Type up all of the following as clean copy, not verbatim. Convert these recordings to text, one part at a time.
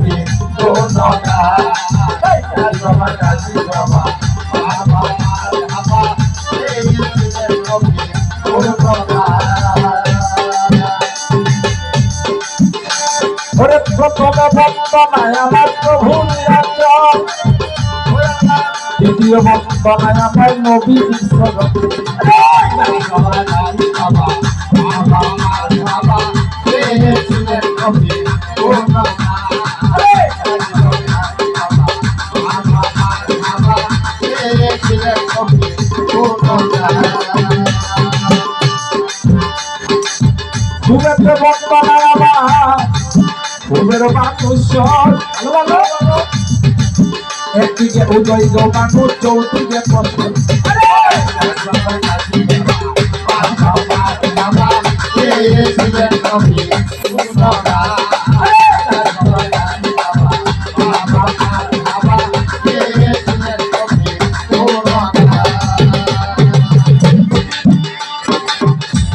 নবী গুণগান বাবা কাজী বাবা বাবা বাবা পেয়েছিলেন নবী গুণগান ওরে প্রথমে বন্দনায় আমার প্রভু নিরঞ্জন দ্বিতীয় বন্দনায় আমার নবী বিশ্বরূপ খুবের বন্দনায় আমার খুবের মানুষ একদিকে উদয় মানুষ চৌদিকে পছন্দ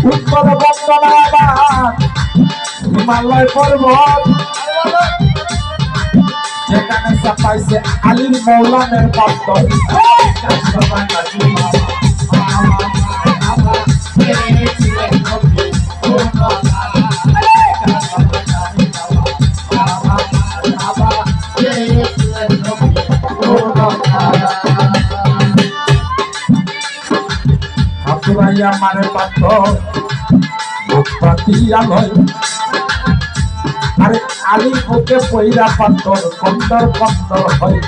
উত্তর বন্দনা হিমালয় পর্বত যেখানে চাপাইছে আলীর মৌলানের পাত্র হাতুরাইয়া মারে পাত্র পাতিয়া নয় আরে আলী ওকে পয়রা পাথর কন্দর কন্দর হয়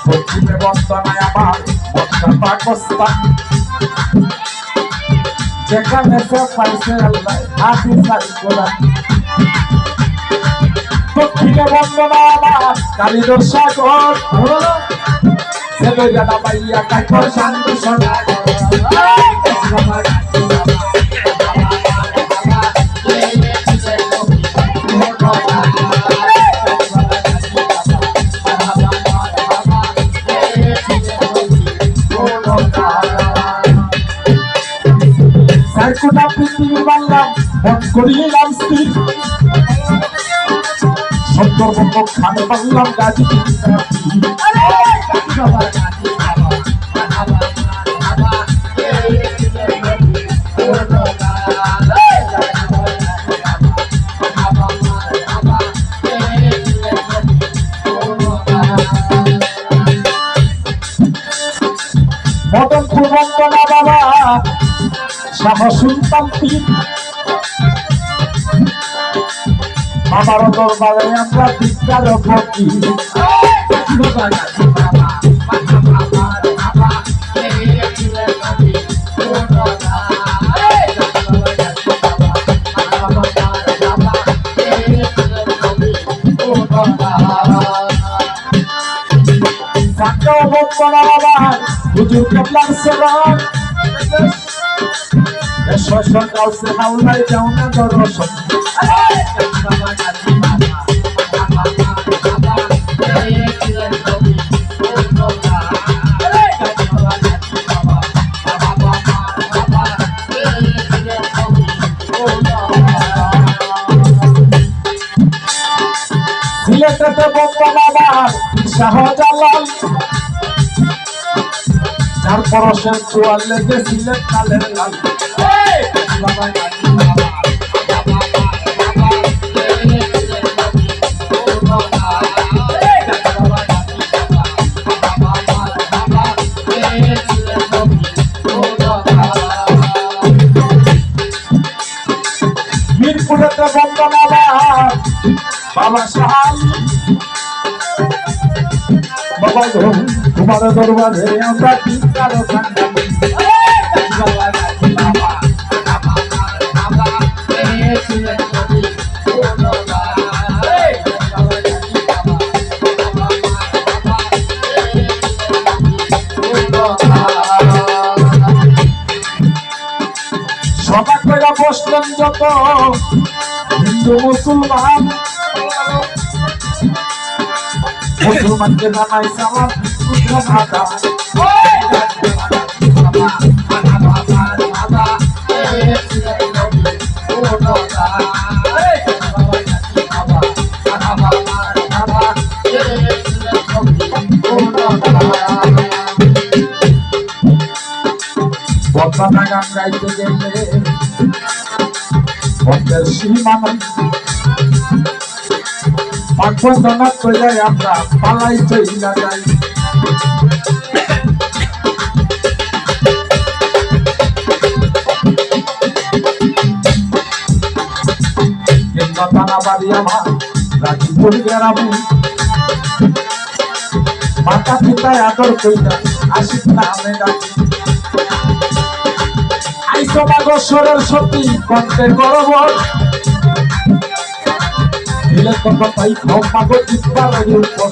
পশ্চিমে বন্দনায় আমার মক্কা পাকিস্তান যেখানে সে পাইছে আল্লাহ হাদিস আর কোরআন দক্ষিণে বন্দনা আমার কালিদর সাগর সে জানা পাইয়া কাকর শান্তি সোনা সাইকুটা পৃথিবী বাংলাম মন করিলাম স্থির সত্তর খানে বাংলাম গাজী মদনপুর বন্দনা বাবা শাহ সুলতান পীর বাবার দরবারে আমরা বিদ্যার ফকির বন্দনা বাবা হুজুর কেবলার সেবক সরকার সে হাওলায় যাও না দর্শন সিলেটেতে বন্দনা আমার শাহজালাল যার পরশের চোয়াল লেগে সিলেট কালের লাল মিরপুরেতে বন্দনা বাবা শাহাল বাবা তোমার দরবারে আমরা টিকার সবাই করে বসলেন যত হিন্দু মুসলমান মুসলমানকে জানাই সালাম ভাষা গাইতে গেলে বন্ধের সীমানা পাঠবন্ধনা কইলে আমরা পালাই চইলা যাই থানা বাড়ি আমার রাজিপুর গ্রামে মাতা পিতায় আদর কইরা আশিক নামে ডাকি আইসো মাগসরের সতী কণ্ঠে গরব দিলে তো কথাই খাও মাগো চিৎকারের উপর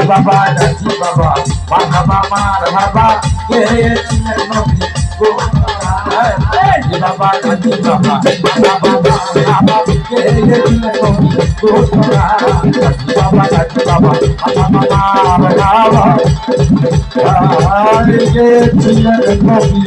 Baba, Daji Baba, Marhaba, Marhaba, Yechiye Nabi, Daji Baba, Daji Baba, Marhaba, Marhaba, Yechiye Nabi, Daji Baba, Daji Baba, Marhaba, Marhaba, Yechiye Nabi,